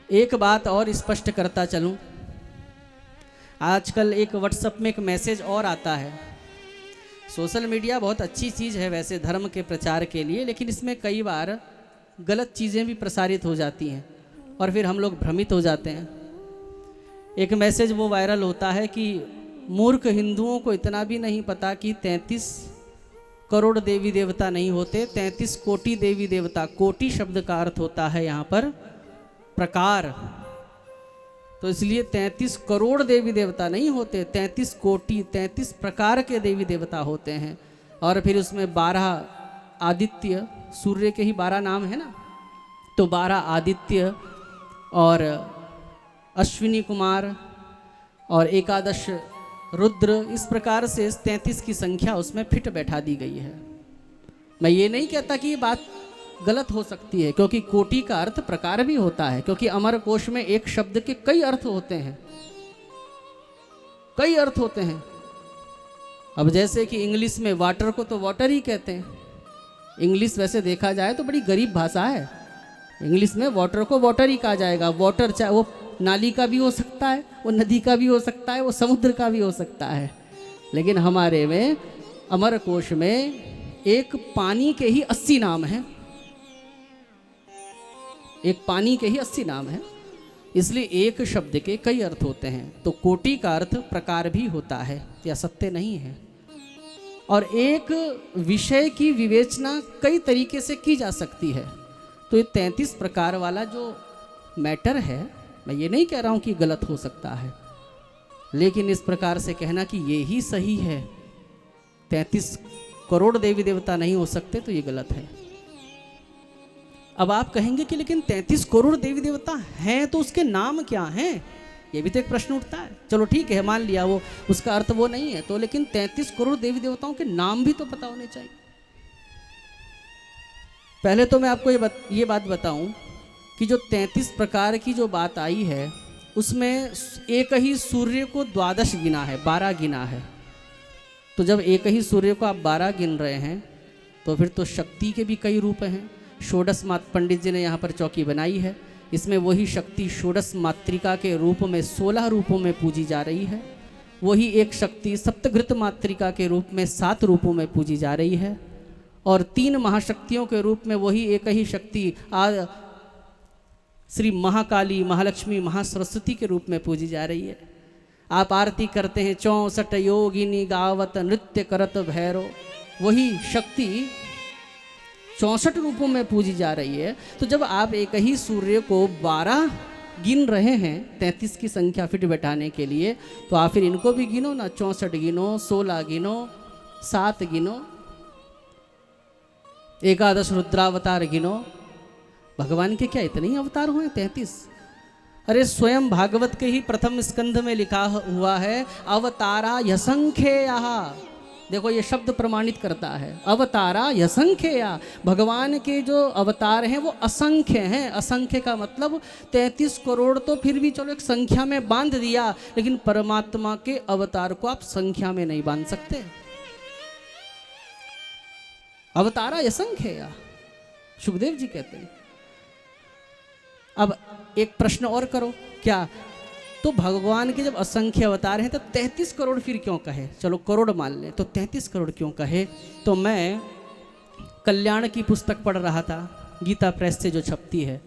एक बात और स्पष्ट करता चलूं, आजकल एक व्हाट्सएप में एक मैसेज और आता है। सोशल मीडिया बहुत अच्छी चीज़ है वैसे धर्म के प्रचार के लिए, लेकिन इसमें कई बार गलत चीज़ें भी प्रसारित हो जाती हैं और फिर हम लोग भ्रमित हो जाते हैं। एक मैसेज वो वायरल होता है कि मूर्ख हिंदुओं को इतना भी नहीं पता कि 33 करोड़ देवी देवता नहीं होते, 33 कोटि देवी देवता। कोटि शब्द का अर्थ होता है यहाँ पर प्रकार, तो इसलिए 33 करोड़ देवी देवता नहीं होते, 33 कोटि 33 प्रकार के देवी देवता होते हैं। और फिर उसमें 12 आदित्य, सूर्य के ही 12 नाम है ना, तो 12 आदित्य और अश्विनी कुमार और 11 रुद्र, इस प्रकार से 33 की संख्या उसमें फिट बैठा दी गई है। मैं ये नहीं कहता कि ये बात गलत हो सकती है, क्योंकि कोटि का अर्थ प्रकार भी होता है, क्योंकि अमर कोश में एक शब्द के कई अर्थ होते हैं, कई अर्थ होते हैं। अब जैसे कि इंग्लिश में वाटर को तो वाटर ही कहते हैं। इंग्लिश वैसे देखा जाए तो बड़ी गरीब भाषा है। इंग्लिश में वाटर को वाटर ही कहा जाएगा। वाटर चाहे वो नाली का भी हो सकता है, वो नदी का भी हो सकता है, वो समुद्र का भी हो सकता है, लेकिन हमारे में अमर कोश में एक पानी के ही 80 नाम हैं। एक पानी के ही 80 नाम हैं, इसलिए एक शब्द के कई अर्थ होते हैं। तो कोटि का अर्थ प्रकार भी होता है, यह सत्य नहीं है। और एक विषय की विवेचना कई तरीके से की जा सकती है। तो ये 33 प्रकार वाला जो मैटर है, मैं ये नहीं कह रहा हूँ कि गलत हो सकता है, लेकिन इस प्रकार से कहना कि ये ही सही है, 33 करोड़ देवी देवता नहीं हो सकते, तो ये गलत है। अब आप कहेंगे कि लेकिन 33 करोड़ देवी देवता हैं तो उसके नाम क्या हैं, ये भी तो एक प्रश्न उठता है। चलो ठीक है, मान लिया वो उसका अर्थ वो नहीं है, तो लेकिन 33 करोड़ देवी देवताओं के नाम भी तो पता होने चाहिए। पहले तो मैं आपको ये बात बताऊं कि जो 33 प्रकार की जो बात आई है, उसमें एक ही सूर्य को 12 गिना है, 12 गिना है। तो जब एक ही सूर्य को आप 12 गिन रहे हैं, तो फिर तो शक्ति के भी कई रूप हैं। षोडश पंडित जी ने यहाँ पर चौकी बनाई है, इसमें वही शक्ति षोडश मातृका के रूप में 16 रूपों में पूजी जा रही है। वही एक शक्ति सप्तघृत मातृका के रूप में 7 रूपों में पूजी जा रही है। और 3 महाशक्तियों के रूप में वही एक ही शक्ति श्री महाकाली, महालक्ष्मी, महासरस्वती के रूप में पूजी जा रही है। आप आरती करते हैं 64 योगिनी गावत नृत्य करत भैरव, वही शक्ति 64 रूपों में पूजी जा रही है। तो जब आप एक ही सूर्य को 12 गिन रहे हैं 33 की संख्या फिट बैठाने के लिए, तो आप फिर इनको भी गिनो ना, 64 गिनो, 16 गिनो, 7 गिनो, 11 रुद्रावतार गिनो। भगवान के क्या इतने ही अवतार हुए 33? अरे स्वयं भागवत के ही प्रथम स्कंध में लिखा हुआ है अवतारा यसंख्येया। देखो ये शब्द प्रमाणित करता है, अवतारा यसंख्येया। भगवान के जो अवतार हैं वो असंख्य हैं। असंख्य का मतलब 33 करोड़ तो फिर भी चलो एक संख्या में बांध दिया, लेकिन परमात्मा के अवतार को आप संख्या में नहीं बांध सकते। अवतारा यसंख्येया, सुखदेव जी कहते हैं। अब एक प्रश्न और करो, क्या तो भगवान के जब असंख्य अवतार हैं तो 33 करोड़ फिर क्यों कहे? चलो करोड़ मान ले, तो 33 करोड़ क्यों कहे? तो मैं कल्याण की पुस्तक पढ़ रहा था, गीता प्रेस से जो छपती है।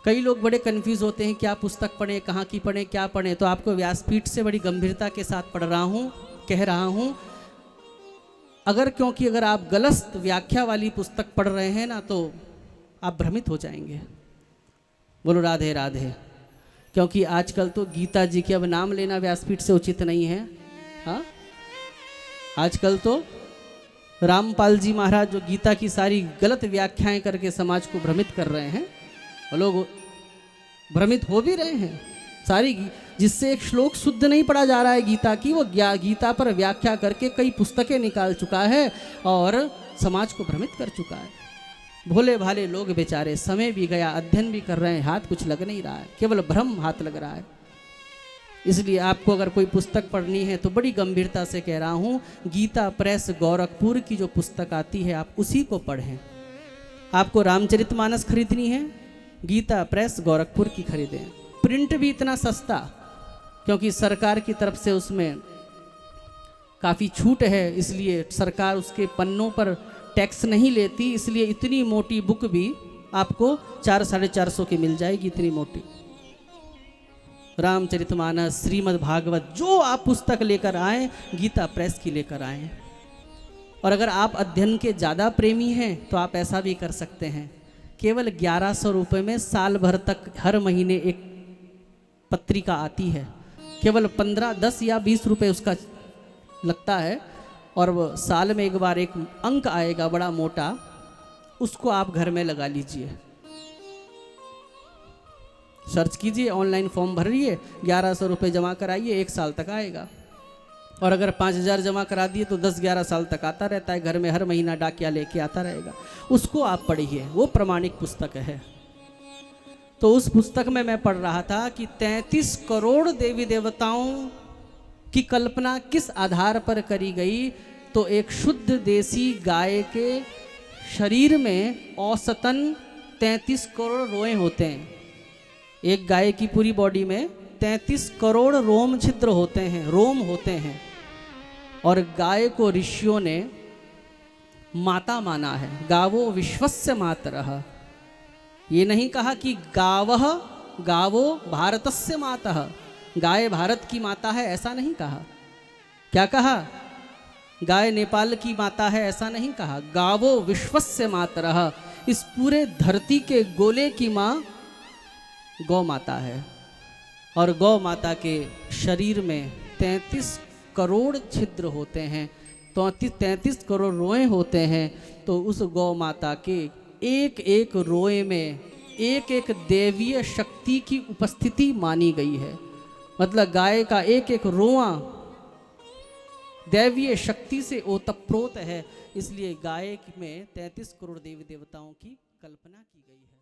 कई लोग बड़े कंफ्यूज होते हैं, क्या पुस्तक पढ़ें, कहाँ की पढ़ें, क्या पढ़ें। तो आपको व्यासपीठ से बड़ी गंभीरता के साथ पढ़ रहा हूँ, कह रहा हूँ, क्योंकि अगर आप गलत व्याख्या वाली पुस्तक पढ़ रहे हैं ना, तो आप भ्रमित हो जाएंगे। बोलो राधे राधे। क्योंकि आजकल तो गीता जी के अब नाम लेना व्यासपीठ से उचित नहीं है। हाँ, आजकल तो रामपाल जी महाराज जो गीता की सारी गलत व्याख्याएं करके समाज को भ्रमित कर रहे हैं, वो लोग भ्रमित हो भी रहे हैं सारी, जिससे एक श्लोक शुद्ध नहीं पढ़ा जा रहा है गीता की, वो गीता पर व्याख्या करके कई पुस्तकें निकाल चुका है और समाज को भ्रमित कर चुका है। भोले भाले लोग बेचारे, समय भी गया, अध्ययन भी कर रहे हैं, हाथ कुछ लग नहीं रहा है, केवल भ्रम हाथ लग रहा है। इसलिए आपको अगर कोई पुस्तक पढ़नी है तो बड़ी गंभीरता से कह रहा हूँ, गीता प्रेस गोरखपुर की जो पुस्तक आती है आप उसी को पढ़ें। आपको रामचरितमानस खरीदनी है, गीता प्रेस गोरखपुर की खरीदें। प्रिंट भी इतना सस्ता, क्योंकि सरकार की तरफ से उसमें काफ़ी छूट है, इसलिए सरकार उसके पन्नों पर टैक्स नहीं लेती, इसलिए इतनी मोटी बुक भी आपको 400-450 की मिल जाएगी, इतनी मोटी। रामचरितमानस, श्रीमद् भागवत, जो आप पुस्तक लेकर आएँ गीता प्रेस की लेकर आएँ। और अगर आप अध्ययन के ज़्यादा प्रेमी हैं तो आप ऐसा भी कर सकते हैं, केवल 1100 रुपये में साल भर तक हर महीने एक पत्रिका आती है, केवल 15, 10 या 20 रुपये उसका लगता है, और वो साल में एक बार एक अंक आएगा बड़ा मोटा, उसको आप घर में लगा लीजिए। सर्च कीजिए, ऑनलाइन फॉर्म भरिए, 1100 रुपये जमा कराइए, 1 साल तक आएगा। और अगर 5000 जमा करा दिए तो 10-11 साल तक आता रहता है, घर में हर महीना डाकिया लेके आता रहेगा। उसको आप पढ़िए, वो प्रमाणिक पुस्तक है। तो उस पुस्तक में मैं पढ़ रहा था कि 33 करोड़ देवी देवताओं की कल्पना किस आधार पर करी गई, तो एक शुद्ध देसी गाय के शरीर में औसतन 33 करोड़ रोए होते हैं। एक गाय की पूरी बॉडी में 33 करोड़ रोम छिद्र होते हैं, रोम होते हैं। और गाय को ऋषियों ने माता माना है, गावो विश्वस्य मातरः। ये नहीं कहा कि गावो भारतस्य मातः, गाय भारत की माता है, ऐसा नहीं कहा। क्या कहा? गाय नेपाल की माता है, ऐसा नहीं कहा। गावो विश्वस्य मातरः, इस पूरे धरती के गोले की माँ गौ माता है। और गौ माता के शरीर में 33 करोड़ छिद्र होते हैं, तो 33 करोड़ रोए होते हैं। तो उस गौ माता के एक एक रोए में एक एक देवीय शक्ति की उपस्थिति मानी गई है। मतलब गाय का एक एक रोआ दैवीय शक्ति से ओतप्रोत है, इसलिए गाय में 33 करोड़ देवी देवताओं की कल्पना की गई है।